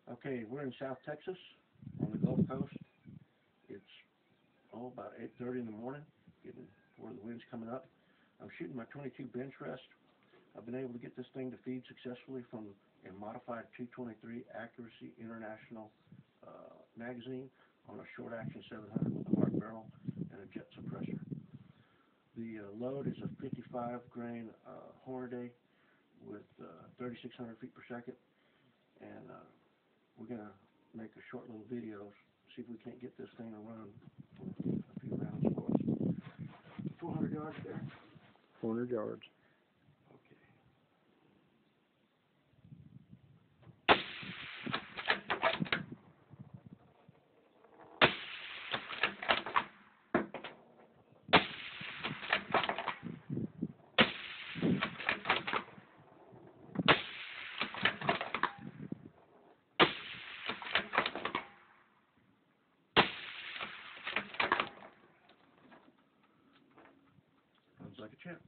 Okay, we're in South Texas on the Gulf Coast. It's about 8:30 in the morning, getting where the wind's coming up. I'm shooting my 22 bench rest. I've been able to get this thing to feed successfully from a modified 223 Accuracy International magazine on a short action 700 with a hard barrel and a jet suppressor. The load is a 55 grain Hornady with 3,600 feet per second, and we're going to make a short little video, see if we can't get this thing to run for a few rounds for us. 400 yards there? 400 yards. Okay. Sounds like a champ.